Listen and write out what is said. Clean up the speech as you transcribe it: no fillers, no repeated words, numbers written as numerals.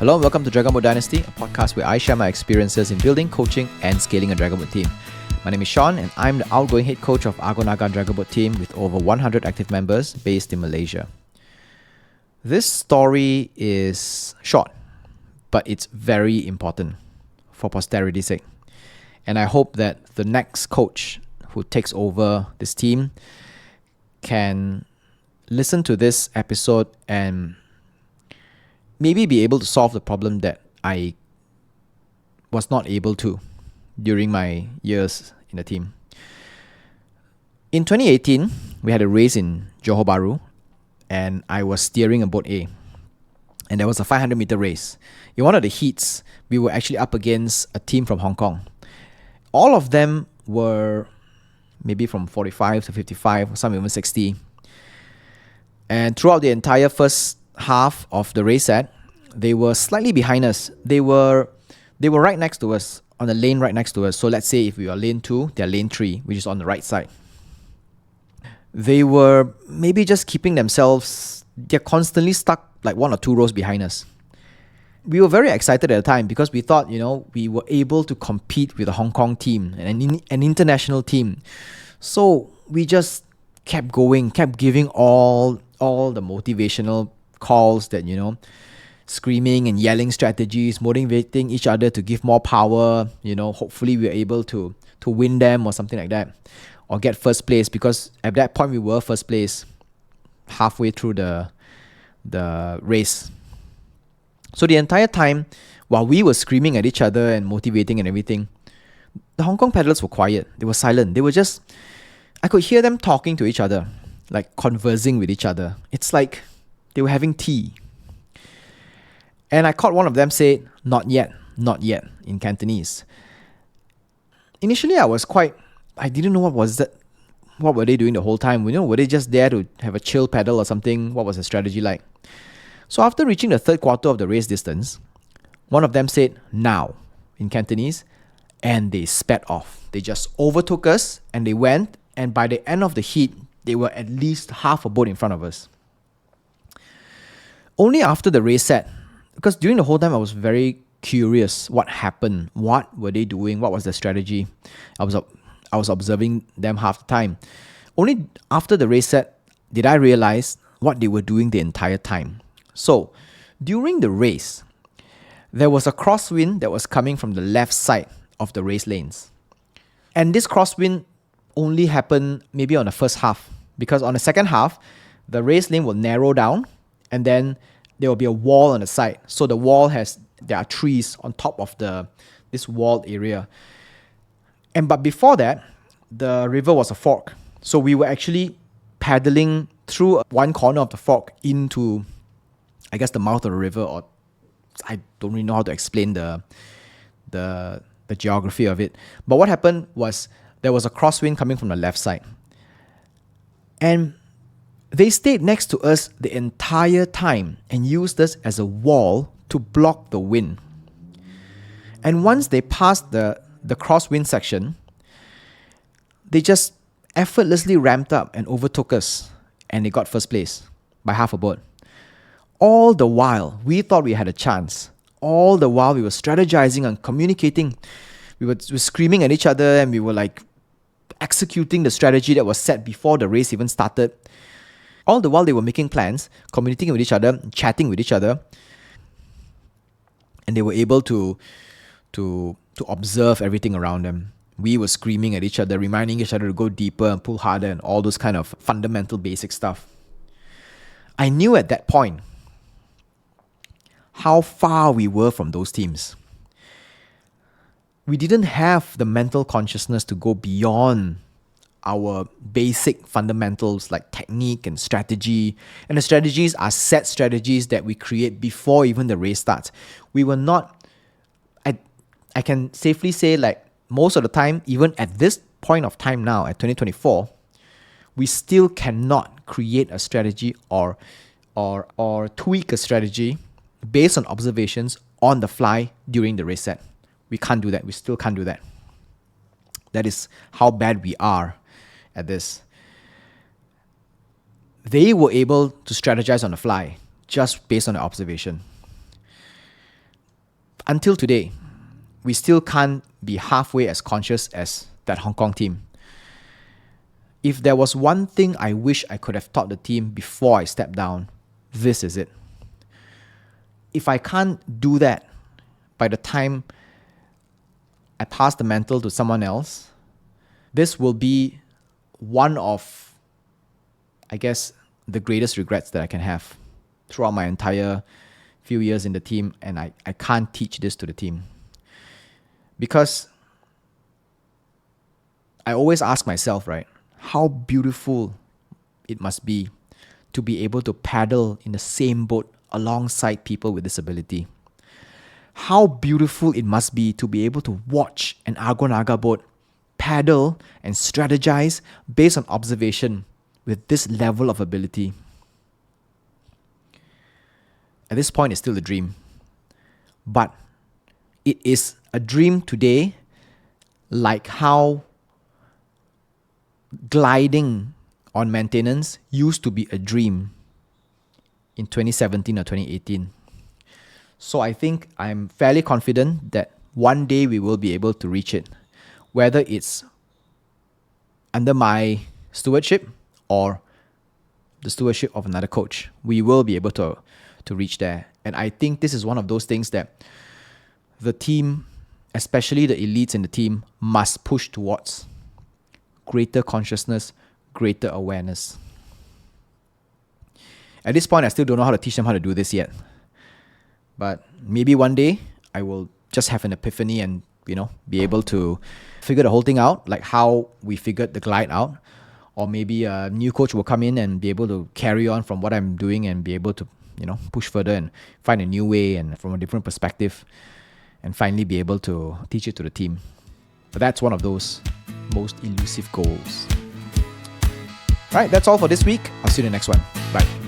Hello and welcome to Dragonboat Dynasty, a podcast where I share my experiences in building, coaching, and scaling a Dragonboat team. My name is Sean, and I'm the outgoing head coach of Argo Naga Dragonboat team with over 100 active members based in Malaysia. This story is short, but it's very important for posterity's sake. And I hope that the next coach who takes over this team can listen to this episode and maybe be able to solve the problem that I was not able to during my years in the team. In 2018, we had a race in Johor Bahru, and I was steering a boat A. And there was a 500-meter race. In one of the heats, we were actually up against a team from Hong Kong. All of them were maybe from 45 to 55, some even 60. And throughout the entire first half of the race set, they were slightly behind us. They were right next to us, on the lane right next to us. So let's say if we are lane 2, they're lane 3, which is on the right side. They were maybe just keeping themselves, they're constantly stuck like 1 or 2 rows behind us. We were very excited at the time because we thought, we were able to compete with a Hong Kong team, an international team. So we just kept going, kept giving all the motivational calls that, screaming and yelling strategies, motivating each other to give more power. Hopefully we're able to win them or something like that, or get first place, because at that point we were first place halfway through the race. So the entire time, while we were screaming at each other and motivating and everything, the Hong Kong paddlers were quiet. They were silent. They were just, I could hear them talking to each other, like conversing with each other. It's like they were having tea. And I caught one of them say, not yet, in Cantonese. Initially, I didn't know what was that. What were they doing the whole time? Were they just there to have a chill paddle or something? What was the strategy like? So after reaching the third quarter of the race distance, one of them said, now, in Cantonese, and they sped off. They just overtook us and they went, and by the end of the heat, they were at least half a boat in front of us. Only after the race set, because during the whole time I was very curious what happened, what were they doing, what was their strategy. I was observing them half the time. Only after the race set did I realize what they were doing the entire time. So, during the race, there was a crosswind that was coming from the left side of the race lanes. And this crosswind only happened maybe on the first half, because on the second half, the race lane will narrow down, and then there will be a wall on the side. So the wall there are trees on top of this walled area. But before that, the river was a fork. So we were actually paddling through one corner of the fork into, I guess, the mouth of the river, or I don't really know how to explain the geography of it. But what happened was there was a crosswind coming from the left side. And they stayed next to us the entire time and used us as a wall to block the wind. And once they passed the crosswind section, they just effortlessly ramped up and overtook us, and they got first place by half a boat. All the while, we thought we had a chance. All the while, we were strategizing and communicating. We were screaming at each other, and we were like executing the strategy that was set before the race even started. All the while, they were making plans, communicating with each other, chatting with each other, and they were able to observe everything around them. We were screaming at each other, reminding each other to go deeper and pull harder and all those kind of fundamental basic stuff. I knew at that point how far we were from those teams. We didn't have the mental consciousness to go beyond our basic fundamentals like technique and strategy. And the strategies are set strategies that we create before even the race starts. We were not, I can safely say, like most of the time, even at this point of time now, at 2024, we still cannot create a strategy or tweak a strategy based on observations on the fly during the race set. We can't do that. We still can't do that. That is how bad we are at this. They were able to strategize on the fly just based on the observation. until today, we still can't be halfway as conscious as that Hong Kong team. If there was one thing I wish I could have taught the team before I stepped down, this is it. If I can't do that by the time I pass the mantle to someone else, this will be one of, I guess, the greatest regrets that I can have throughout my entire few years in the team, and I can't teach this to the team. Because I always ask myself, right, how beautiful it must be to be able to paddle in the same boat alongside people with disability. How beautiful it must be to be able to watch an Argo Naga boat paddle and strategize based on observation with this level of ability. At this point, it's still a dream. But it is a dream today, like how gliding on maintenance used to be a dream in 2017 or 2018. So I think I'm fairly confident that one day we will be able to reach it, whether it's under my stewardship or the stewardship of another coach. We will be able to reach there. And I think this is one of those things that the team, especially the elites in the team, must push towards. Greater consciousness, greater awareness. At this point, I still don't know how to teach them how to do this yet. But maybe one day I will just have an epiphany and, be able to figure the whole thing out, like how we figured the glide out. Or maybe a new coach will come in and be able to carry on from what I'm doing and be able to, push further and find a new way and from a different perspective and finally be able to teach it to the team. But that's one of those most elusive goals. All right, that's all for this week. I'll see you in the next one. Bye.